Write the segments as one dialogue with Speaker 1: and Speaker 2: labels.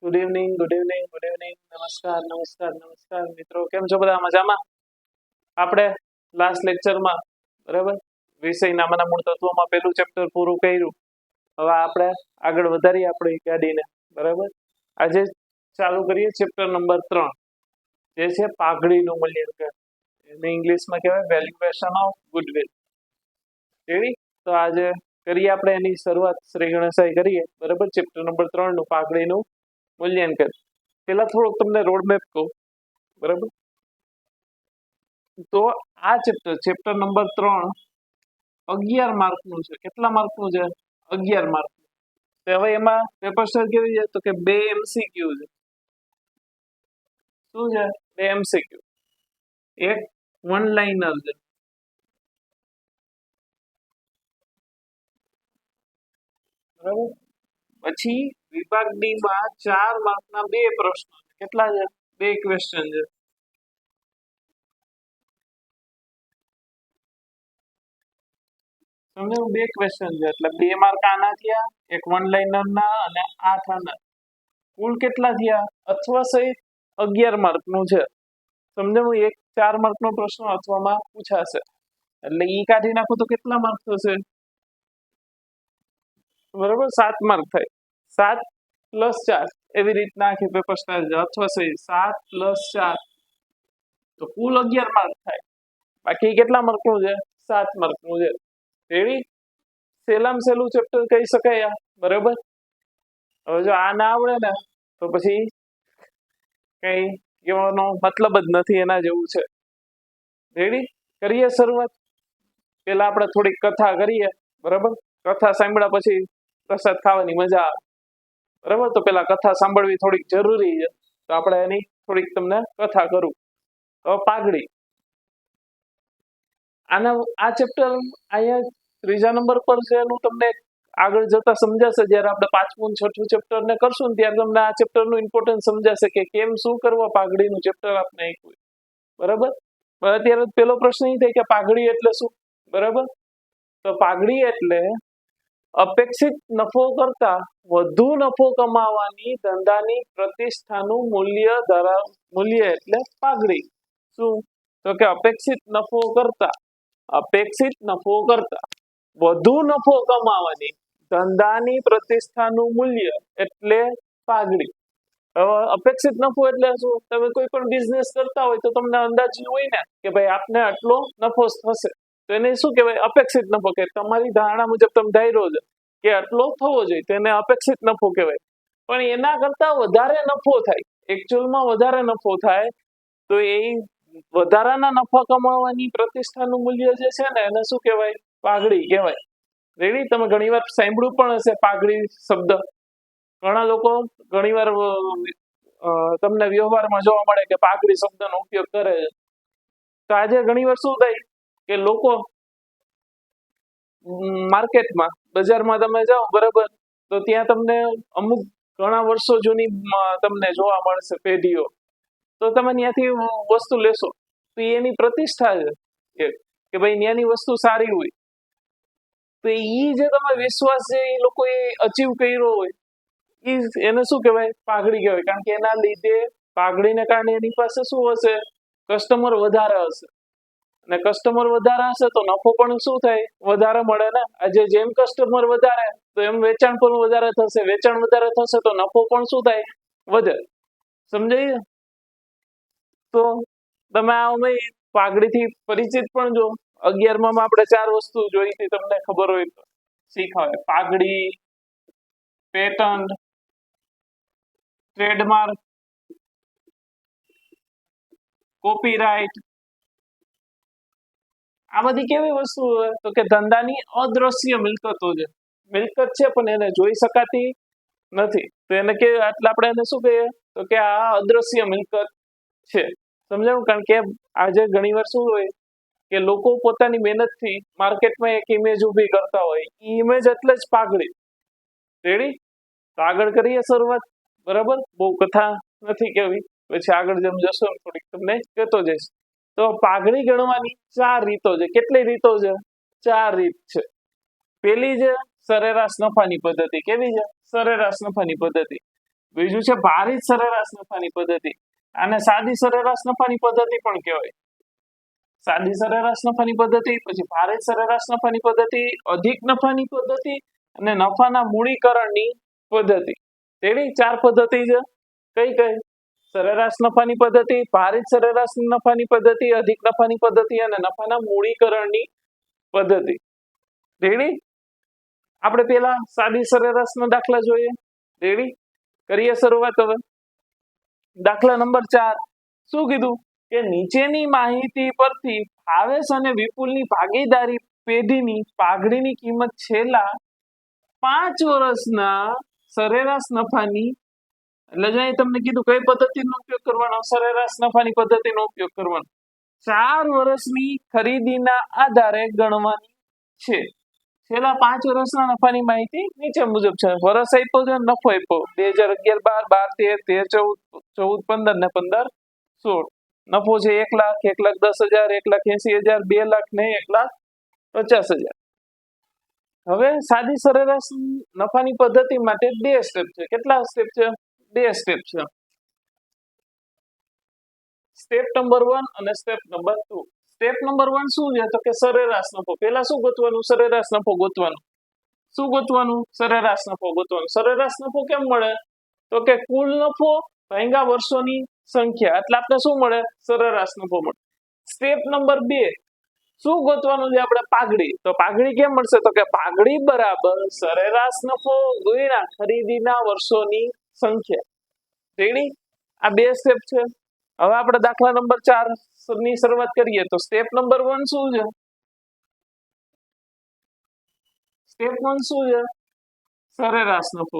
Speaker 1: Good evening, good evening, good evening. નમસ્કાર, નમસ્કાર, નમસ્કાર મિત્રો. કેમ છો બધા? મજામાં? આપણે લાસ્ટ લેક્ચરમાં બરાબર વિષયના નામના મૂળ તત્વોમાં પહેલું ચેપ્ટર પૂરું કર્યું. હવે આપણે આગળ વધારીએ આપણી ગાડીને. બરાબર, આજે ચાલુ કરીએ ચેપ્ટર નંબર 3, જે છે પાઘડીનું મૂલ્યાંકન. એને ઇંગ્લિશમાં કહેવાય વેલ્યુએશન ઓફ ગુડવિલ. એવી તો આજે કરીએ આપણે એની શરૂઆત. શ્રી ગણેશાઈ કરીએ. બરાબર, ચેપ્ટર નંબર 3 નું પાઘડીનું મૂલ્યાંકન. પેલા થોડુંક તમને રોડ મેપ કહું. બરાબર, તો આ ચેપ્ટર નંબર 3 11 માર્કનું છે. કેટલા માર્કનું છે? 11 માર્ક. તો હવે એમાં પેપર સ્ટાઇલ કેવી છે? તો કે 2 MCQ છે. શું છે? 2 MCQ, એક વન લાઇનર છે. બરાબર, પછી વિભાગ ડી માં 4 માર્કના 2 પ્રશ્નો છે. કેટલા છે? 2 ક્વેશ્ચન છે. તમને 2 ક્વેશ્ચન છે એટલે 2 માર્ક આના થયા, એક વન લાઇનર ના અને 8 આના. કુલ કેટલા થયા? અથવા સહિત 11 માર્કનું છે. સમજાવું? એક 4 માર્કનો પ્રશ્ન અથવામાં પૂછાશે એટલે ઈ કાઢી નાખો તો કેટલા માર્ક થશે? બરાબર, 7 માર્ક થાય. 7 + 4 એવી રીતના આખી પેપર સ્ટાઇલ છે. અથવા સહિત 7 + 4 તો કુલ 11 માર્ક થાય. બાકી કેટલા માર્કનું છે? 7 માર્કનું છે. એવી સહેલામાં સહેલું ચેપ્ટર કહી શકાય આ. બરાબર, હવે જો આ ના આવડે ને તો પછી કઈ કહેવાનો મતલબ જ નથી, એના જેવું છે. રેડી? કરીએ શરૂઆત. પેલા આપણે થોડીક કથા કરીએ. બરાબર, કથા સાંભળ્યા પછી પ્રસાદ ખાવાની મજા આવે. બરાબર, તો પેલા કથા સાંભળવી થોડીક જરૂરી છે. તો આપણે એની થોડીક તમને કથા કરું. તો પાઘડી, આ ચેપ્ટર અહીંયા 3જા નંબર પર છે. એનું તમને આગળ જતા સમજાશે. જ્યારે આપણે 5મું અને 6ઠું ચેપ્ટર ને કરશું ને ત્યારે તમને આ ચેપ્ટરનું ઇમ્પોર્ટન્સ સમજાશે કે કેમ શું કરવા પાઘડીનું ચેપ્ટર આપણે આપ્યું. બરાબર, અત્યારે પેલો પ્રશ્ન એ થાય કે પાઘડી એટલે શું? બરાબર, તો પાઘડી એટલે અપેક્ષિત નફો કરતા વધુ નફો કમાવાની ધંધાની પ્રતિષ્ઠાનું મૂલ્ય એટલે પાઘડી. શું? તો કે અપેક્ષિત નફો કરતા વધુ નફો કમાવાની ધંધાની પ્રતિષ્ઠાનું મૂલ્ય એટલે પાઘડી. અપેક્ષિત નફો એટલે શું? તમે કોઈ પણ બિઝનેસ કરતા હોય તો તમને અંદાજ હોય ને કે ભાઈ આપને આટલો નફો થશે, તો એને શું કહેવાય? અપેક્ષિત નફો. કે તમારી ધારણા મુજબ તમે ધાર્યો છે કે આટલો થવો જોઈએ, તેને અપેક્ષિત નફો કહેવાય. પણ એના કરતા વધારે નફો થાય, એકચ્યુઅલમાં વધારે નફો થાય, તો એ વધારાના નફા કમાવાની પ્રતિષ્ઠાનું મૂલ્ય જે છે ને એને શું કહેવાય? પાઘડી કહેવાય. રેડી? તમે ઘણી વાર સાંભળ્યું પણ હશે પાઘડી શબ્દ. ઘણા લોકો ઘણીવાર તમને વ્યવહારમાં જોવા મળે કે પાઘડી શબ્દનો ઉપયોગ કરે છે. તો આજે ઘણીવાર શું થાય કે લોકો માર્કેટમાં, બજારમાં તમે જાઓ, બરાબર, તો ત્યાં તમને અમુક ઘણા વર્ષો જૂની તમને જોવા મળશે પેઢીઓ. તો તમે ત્યાંથી વસ્તુ લેશો તો એની પ્રતિષ્ઠા છે કે ભાઈ ત્યાંની વસ્તુ સારી હોય. તો એ જે તમે વિશ્વાસ છે એ લોકોએ અચીવ કર્યો હોય, એને શું કહેવાય? પાઘડી કહેવાય. કારણ કે એના લીધે, પાઘડીને કારણે એની પાસે શું હશે? કસ્ટમર વધારે હશે. અને કસ્ટમર વધારે હશે તો નફો પણ શું થાય? વધારે મળે ને. આજે જેમ કસ્ટમર વધારે તો એમ વેચાણ પણ વધારે થશે. વેચાણ વધારે થશે તો નફો પણ શું થાય? વધે. સમજાય? તો તમે આ પાઘડીથી પરિચિત પણ જો. 11માં આપણે 4 વસ્તુ જોઈ હતી, તમને ખબર હોય તો શીખાવે. પાઘડી, પેટન્ટ, ટ્રેડમાર્ક, કોપીરાઇટ. આ બધી કેવી વસ્તુ? તો કે ધંધાની અદ્રશ્ય મિલકતો છે. મિલકત છે પણ એને જોઈ શકાતી નથી, તો એને કે એટલે આપણે એને શું કહીએ? તો કે આ અદ્રશ્ય મિલકત છે. સમજાવું? કારણ કે આજે ઘણીવાર શું હોય કે લોકો પોતાની મહેનતથી માર્કેટમાં એક ઇમેજ ઊભી કરતા હોય. એ ઇમેજ એટલે જ પાઘડી. રેડી? તો આગળ કરીએ શરૂઆત. બરાબર, બહુ કથા નથી કેવી, પછી આગળ જેમ જશો થોડીક તમને કહેતો જઈશ. તો પાઘડી ગણવાની 4 રીતો છે. કેટલી રીતો છે? 4 રીત છે. પેલી છે સરેરાશ નફાની પદ્ધતિ. કેવી છે? સરેરાશ નફાની પદ્ધતિ. બીજું છે ભારિત સરેરાશ નફાની પદ્ધતિ. આને સાદી સરેરાશ નફાની પદ્ધતિ પણ કહેવાય. સાદી સરેરાશ નફાની પદ્ધતિ, પછી ભારિત સરેરાશ નફાની પદ્ધતિ, અધિક નફાની પદ્ધતિ અને નફાના મૂડીકરણની પદ્ધતિ. તેની 4 પદ્ધતિ છે. કઈ કઈ? સરેરાશ નફાની પદ્ધતિ, ભારિત સરેરાશ નફાની પદ્ધતિ, અધિક નફાની પદ્ધતિ અને નફાના મૂડીકરણની પદ્ધતિ. રેડી? આપણે પેલા સાદી સરેરાશનો દાખલા જોઈએ. રેડી? કરીએ શરૂઆત હવે. દાખલા નંબર 4. શું કીધું? કે નીચેની માહિતી પરથી ભાવેશ અને વિપુલની ભાગીદારી પેઢીની પાઘડીની કિંમત છેલ્લા 5 વર્ષના સરેરાશ નફાની, એટલે જો અહીં તમને કીધું કઈ પદ્ધતિનો ઉપયોગ કરવાનો? સરેરાશ નફાની પદ્ધતિનો ઉપયોગ કરવાનો. 4 વર્ષની ખરીદીના આધારે ગણવાની છે. છેલ્લા 5 વર્ષના નફાની માહિતી નીચે મુજબ છે. વર્ષ આપ્યો છે, નફો આપ્યો 2011, 12, 13, 14, 15 ને 15, 16. નફો છે 1 લાખ, 1,10,000, 1,80,000, 2 લાખ ને 1,50,000. હવે સાદી સરેરાશ નફાની પદ્ધતિ માટે 2 સ્ટેપ છે. કેટલા સ્ટેપ છે? 2 સ્ટેપ છે. સ્ટેપ નંબર 1 અને સ્ટેપ નંબર 2. સ્ટેપ નંબર 1 શું છે? તો કે સરેરાશ નફો. પહેલા શું ગોતવાનું? સરેરાશ નફો ગોતવાનો. શું ગોતવાનું? સરેરાશ નફો ગોતવાનો. સરેરાશ નફો કેમ મળે? તો કે કુલ નફો ભાગ્યા વર્ષોની સંખ્યા, એટલે આપણે શું મળે? સરેરાશ નફો મળે. સ્ટેપ નંબર 2 શું ગોતવાનું છે આપણે? પાઘડી. તો પાઘડી કેમ મળશે? તો કે પાઘડી બરાબર સરેરાશ નફો ગુણ્યા ખરીદીના વર્ષોની સંખ્યા. રેડી? આ 2 સ્ટેપ છે. હવે આપણે દાખલા નંબર 4 ની શરૂઆત કરીએ. તો સ્ટેપ નંબર 1 શું છે? સ્ટેપ 1 શું છે? સરેરાશ નફો.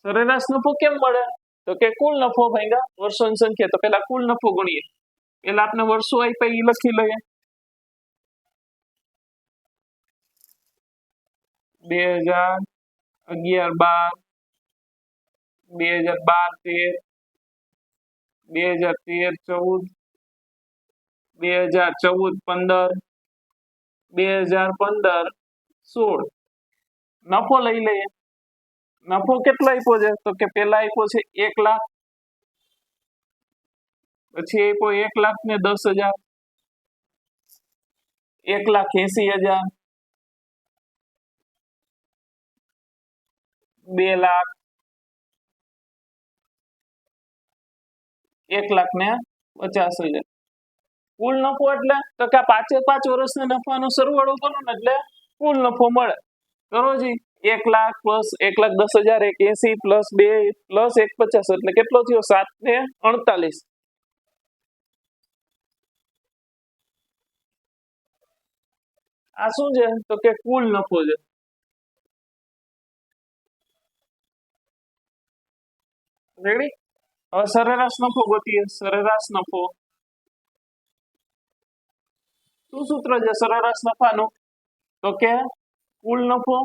Speaker 1: સરેરાશ નફો કેમ મળે? તો કે કુલ નફો ભાગ્યા વર્ષોની સંખ્યા. તો પેલા કુલ નફો ગણીએ. પેલા આપણે વર્ષો આપ્યા એ લખી લઈએ. 2011-12, 2012-13, 2013-14, 2014-15, 2015-16. નફો લઈ લઈએ. નફો કેટલો આપ્યો છે? તો કે પેલા આપ્યો છે 1 લાખ, પછી આપ્યો 1,10,000, 1,80,000, 2 લાખ, 1,50,000. કુલ નફો એટલે તો કે 5 વર્ષના નફાનો સરવાળો કરો ને એટલે કુલ નફો મળે. કરો જી. 1 લાખ પ્લસ 1,10,000, 1,80 પ્લસ 2 પ્લસ 1,50 એટલે કેટલો થયો? 7,48. આ શું છે? તો કે કુલ નફો છે. રેડી? હવે સરેરાશ નફો ગોતીએ. સરેરાશ નફો. શું સૂત્ર છે સરેરાશ નફાનું? તો કે કુલ નફો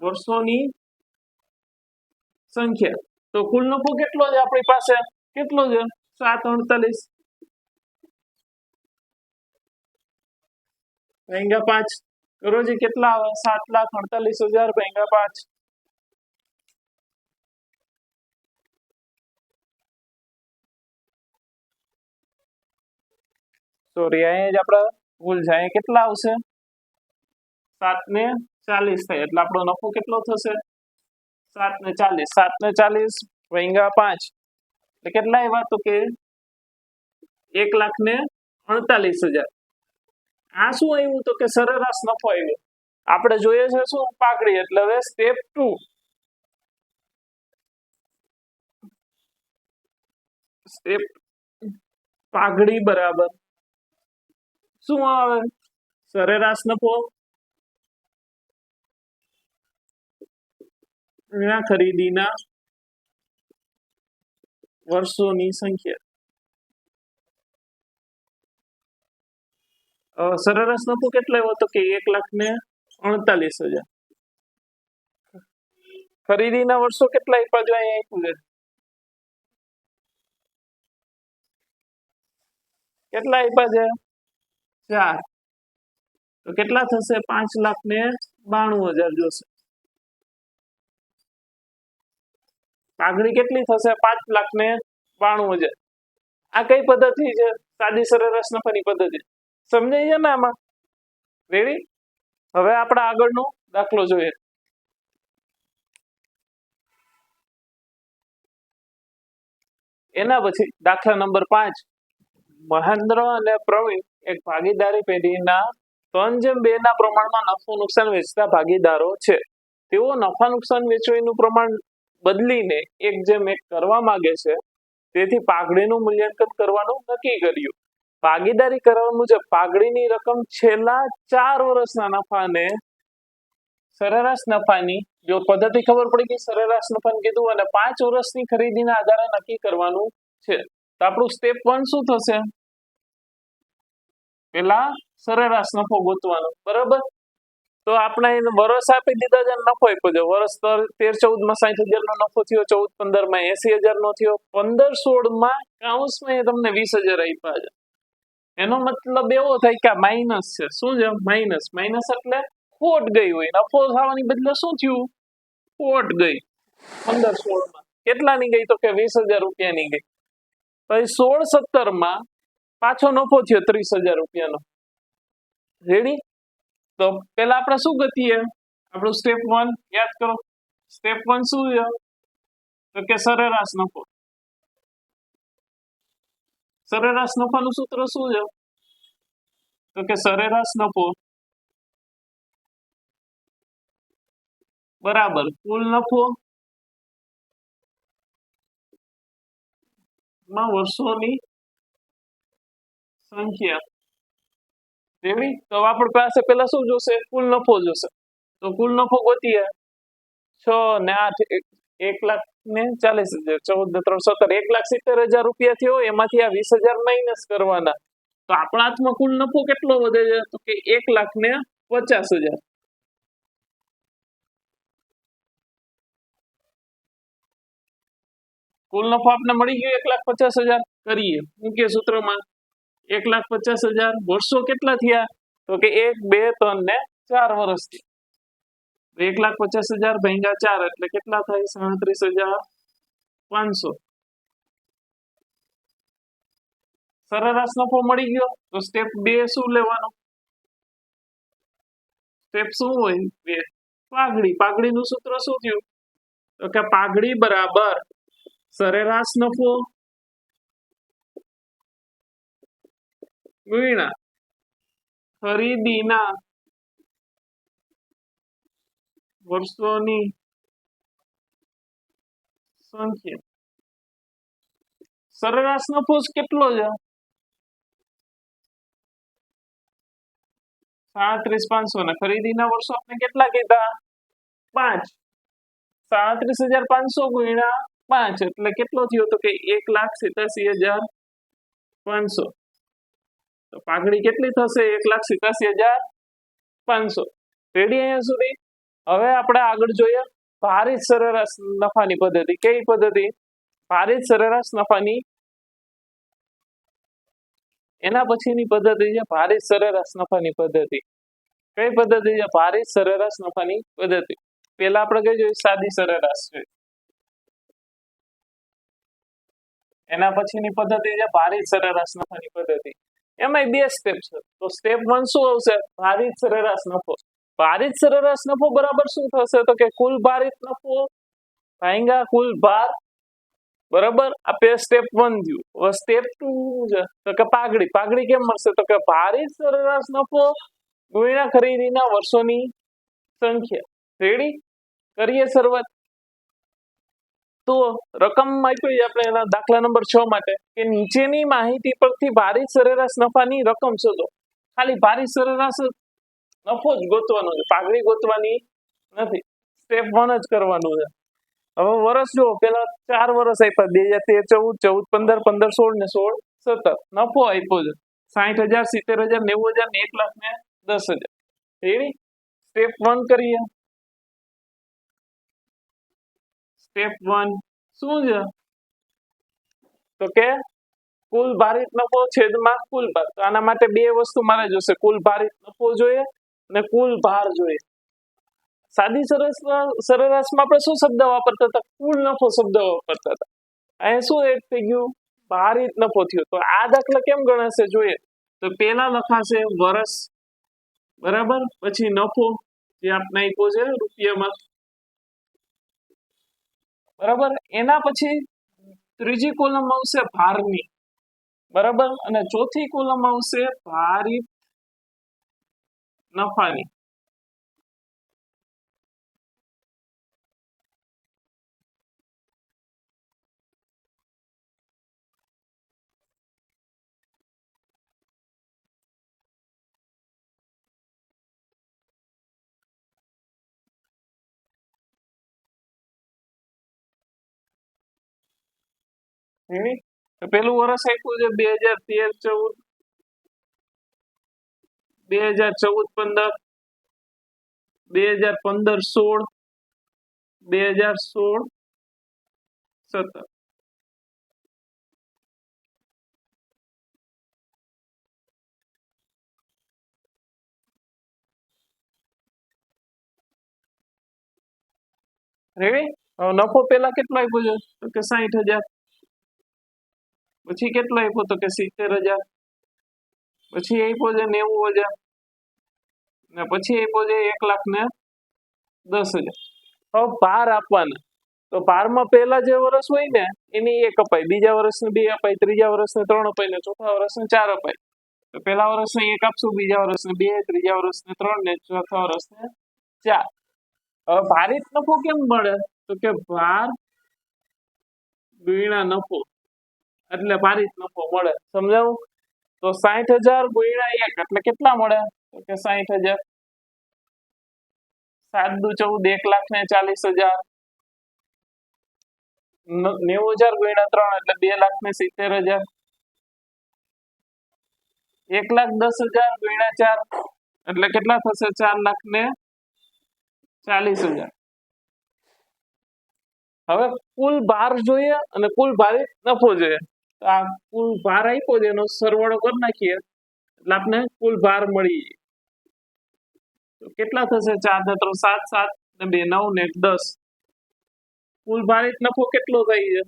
Speaker 1: વર્ષોની સંખ્યા. તો કુલ નફો કેટલો છે આપણી પાસે? કેટલો છે? 7,48 ભાગ્યા 5. રોજી કેટલા આવે? 7,48,000 ભાગ્યા 5. સોરી, અહીંયા જ આપણે ભૂલ છે. અહીંયા કેટલા આવશે? 7,40 થાય. એટલે આપણો નફો કેટલો થશે? 7,40. 7,40 ભાગ્યા 5 એટલે કેટલા આવ્યા? તો કે 1,48,000. આ શું આવ્યું? તો કે સરેરાશ નફો આવ્યો. આપણે જોઈએ છે શું? પાઘડી. એટલે હવે સ્ટેપ 2. સ્ટેપ પાઘડી બરાબર શું આવે? સરેરાશ નફો ગુણ્યા ખરીદીના વર્ષોની સંખ્યા. સરેરાશ નફો કેટલો આવ્યો? તો કે 1,48,000. ખરીદીના વર્ષો કેટલા આપ્યા? જો અહીંયા આપ્યું છે કેટલા આપ્યા છે 4 તો કેટલા થશે 5,92,000 જોશે પાઘડી કેટલી થશે 5,92,000 આ કઈ પદ્ધતિ છે સાદી સરેરાશ નફાની પદ્ધતિ સમજાય છે ને આમાં રેડી હવે આપણે આગળનો દાખલો જોઈએ એના પછી દાખલા નંબર 5 મહેન્દ્ર અને પ્રવીણ એક ભાગીદારી પેઢીના 3:2 ના પ્રમાણમાં નફો નુકસાન વેચતા ભાગીદારો છે તેઓ નફા નુકસાન વેચવાનું પ્રમાણ બદલીને 1:1 કરવા માંગે છે તેથી પાઘડીનું મૂલ્યાંકન કરવાનું નક્કી કર્યું ભાગીદારી કરાર મુજબ પાઘડીની રકમ છેલ્લા 4 વર્ષના નફાને સરેરાશ નફાની જો પદ્ધતિ ખબર પડી ગઈ સરેરાશ નફાને કીધું અને 5 વર્ષની ખરીદીના આધારે નક્કી કરવાનું છે તો આપણું સ્ટેપ 1 શું થશે પેલા સરેરાશ નફો ગોતવાનો બરાબર તો આપણે વર્ષ આપી દીધા છે નફો આપ્યો છે વર્ષ 13-14 માં 60,000 નો નફો થયો 14-15 માં 80,000 નો થયો 15-16 માં કાઉન્સમાં એ તમને 20,000 આપ્યા છે એનો મતલબ એવો થાય કે માઇનસ છે શું છે માઇનસ માઇનસ એટલે ખોટ ગઈ હોય નફો થવાની બદલે શું થયું ખોટ ગઈ 15-16 માં કેટલાની ગઈ તો કે 20,000 રૂપિયાની ગઈ પછી 16-17 માં પાછો નફો થયો 30,000 રૂપિયાનો રેડી તો પેલા આપણે શું ગતિએ આપણું સ્ટેપ 1 યાદ કરો સ્ટેપ 1 શું છે તો કે સરેરાશ નફો સરેરાશ નફાનું સૂત્ર શું છે તો કે સરેરાશ નફો બરાબર કુલ નફો માં વર્ષોની સંખ્યા રેડી તો આપણી પાસે પેલા શું જોશે કુલ નફો જોશે તો કુલ નફો ગોતીએ 6 ને 8 1,40,000 14 ને 3 17 1,70,000 રૂપિયા થયો એમાંથી આ 20,000 માઇનસ કરવાના તો આપણા હાથમાં કુલ નફો કેટલો વધે છે તો કે 1,50,000 કુલ નફો આપણે મળી ગયો 1,50,000 કરીએ મૂકીએ સૂત્રમાં 1,50,000 વર્ષો કેટલા થયા તો કે 1 2 3 ને 4 વર્ષ 1,50,000 ભાગ્યા 4 એટલે કેટલા થાય 37,500 સરેરાશ નફો મળી ગયો તો સ્ટેપ 2 શું લેવાનો સ્ટેપ શું હોય 2 પાઘડી પાઘડીનું સૂત્ર શું થયું તો કે પાઘડી બરાબર સરેરાશ નફો ગુણ્યા ખરીદીના વર્ષોની સંખ્યા સરેરાશ નફો કેટલો છે 37,500 ને ખરીદીના વર્ષો આપણે કેટલા કીધા 5 37,500 ગુણ્યા 5 એટલે કેટલો થયો તો કે 1,87,500 તો પાઘડી કેટલી થશે 1,87,500 રેડી અહીંયા સુધી હવે આપણે આગળ જોઈએ ભારિત સરેરાશ નફાની પદ્ધતિ કઈ પદ્ધતિ ભારિત સરેરાશ નફાની એના પછીની પદ્ધતિ છે ભારિત સરેરાશ નફાની પદ્ધતિ કઈ પદ્ધતિ છે ભારિત સરેરાશ નફાની પદ્ધતિ પેલા આપણે કઈ જોઈએ સાદી સરેરાશ છે એના પછીની પદ્ધતિ છે ભારિત સરેરાશ નફાની પદ્ધતિ એમાં 2 સ્ટેપ છે તો સ્ટેપ 1 શું આવશે ભારિત સરેરાશ નફો ભારિત સરેરાશ નફો બરાબર શું થશે તો કે કુલ ભારિત નફો ભાગ્યા કુલ ભાર બરાબર આ પે સ્ટેપ 1 થયું હવે સ્ટેપ 2 છે તો કે પાઘડી પાઘડી કેમ મળશે તો કે ભારિત સરેરાશ નફો ગુણ્યા ખરીદીના વર્ષોની સંખ્યા રેડી કરીએ શરૂઆત તો રકમ આપી આપણે એના દાખલા નંબર 6 માટે કે નીચેની માહિતી પરથી ભારિત સરેરાશ નફાની રકમ શોધો ખાલી ભારિત સરેરાશ નફો જ ગોતવાનો છે પાઘડી ગોતવાની નથી સ્ટેપ 1 જ કરવાનું છે હવે વર્ષ જો પેલા 4 વર્ષ આપ્યા 2013 14 15 15 16 ને 16 17 નફો આપ્યો છે 60,000 70,000 90,000 ને 1,00,000 ને 10,000 રેડી સ્ટેપ 1 કરીએ સ્ટેપ 1 શું છે તો કે કુલ ભારિત નફો છેદમાં કુલ ભાર. તો આના માટે બે વસ્તુ મારે જોશે, કુલ ભારિત નફો જોઈએ અને કુલ ભાર જોઈએ. સાદી સરેરાશમાં આપણે શું શબ્દ વાપરતા હતા? કુલ નફો શબ્દ વાપરતા હતા. અહીંયા શું એડ થઈ ગયું? ભારિત નફો થયો. તો આ દાખલા કેમ ગણાશે જોઈએ તો પેલા લખાશે વર્ષ, બરાબર, પછી નફો જે આપણે આપ્યો છે રૂપિયામાં, બરાબર, એના પછી ત્રીજી કોલમ આવશે ભારની, બરાબર, અને ચોથી કોલમ આવશે ભારિત નફાની. પેલું વર્ષ આપ્યું છે 2013-14, 2014-15, 2015-16, 2016-17. રેડી? નફો પેલા કેટલો આપ્યો છે તો કે 60,000, પછી કેટલો આપ્યો તો કે 70,000, પછી આપ્યો છે 90,000, ને પછી આપ્યો છે 1,10,000. હવે ભાર આપવાના, તો ભારમાં પહેલા જે વર્ષ હોય ને એની 1 અપાય, બીજા વર્ષને 2 અપાય, ત્રીજા વર્ષને 3 અપાય ને ચોથા વર્ષને 4 અપાય. તો પહેલા વર્ષને 1 આપશું, બીજા વર્ષને 2, ત્રીજા વર્ષને 3 ને ચોથા વર્ષને 4. હવે ભારિત નફો કેમ મળે તો કે ભાર ગુણ્યા નફો એટલે ભારિત નફો મળે. સમજાવું? તો 60,000 ગુણ્યા 1 એટલે કેટલા મળે તો કે 60,000. 7 દુ 14, 1,40,000. 90,000 ગુણ્યા 3 એટલે 2,70,000. 1,10,000 ગુણ્યા 4 એટલે કેટલા થશે? 4,40,000. હવે કુલ ભાર જોઈએ અને કુલ ભારિત નફો જોઈએ. તો આ કુલ ભાર આપ્યો છે એનો સરવાળો કરી નાખીએ એટલે આપણે કુલ ભાર મળી. તો કેટલા થશે? 4 ને 3 7, 7 ને 2 9 ને 10. કુલ ભારિત નફો કેટલો થાય છે?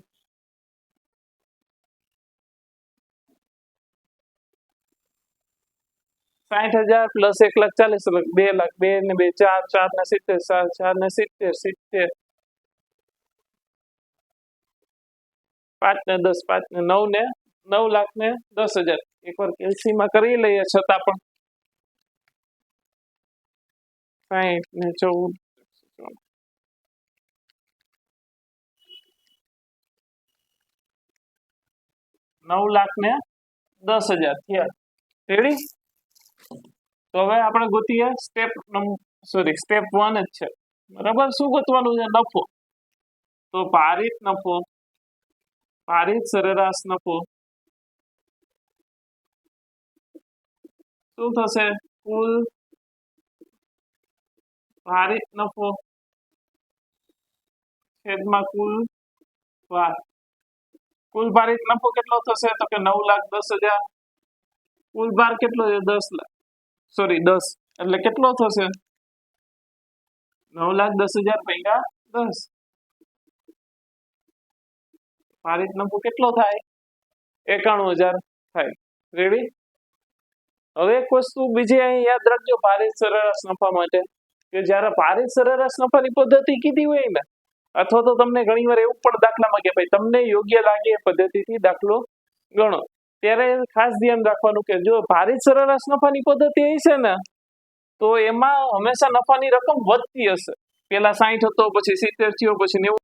Speaker 1: 60,000 પ્લસ 1,40,000 2 લાખ, 2 ને 2 4, 4 ને 70, 4 ને 70, 70, 5 ને 10, 5 ને 9 ને 9,10,000. એકવાર કેલ્સીમાં કરી લઈએ છતાં પણ 60 ને 14, 9,10,000 થયા. રેડી? તો હવે આપણે ગોતીએ સ્ટેપ 1 જ છે, બરાબર. શું ગોતવાનું છે? નફો. તો ભારિત નફો, ભારિત સરેરાશ નફો શું થશે? કુલ ભારિત નફો છેદમાં કુલ ભાર. કુલ ભારિત નફો કેટલો થશે તો કે 9,10,000. કુલ ભાર કેટલો છે? 10 લાખ, સોરી 10 એટલે કેટલો થશે? 9,10,000 ભાગ્યા 10. ભારિત નફો કેટલો થાય? 91,000 થાય. રેડી? હવે એક વસ્તુ બીજી અહીં યાદ રાખજો ભારિત સરેરાશ નફા માટે, કે જ્યારે ભારિત સરેરાશ નફાની પદ્ધતિ કીધી હોય ને, અથવા તો તમને ઘણીવાર એવું પણ દાખલામાં કે ભાઈ તમને યોગ્ય લાગે એ પદ્ધતિથી દાખલો ગણો, ત્યારે ખાસ ધ્યાન રાખવાનું કે જો ભારિત સરેરાશ નફાની પદ્ધતિ હશે ને તો એમાં હંમેશા નફાની રકમ વધતી હશે. પેલા 60 હતો, પછી 70 થયો, પછી 90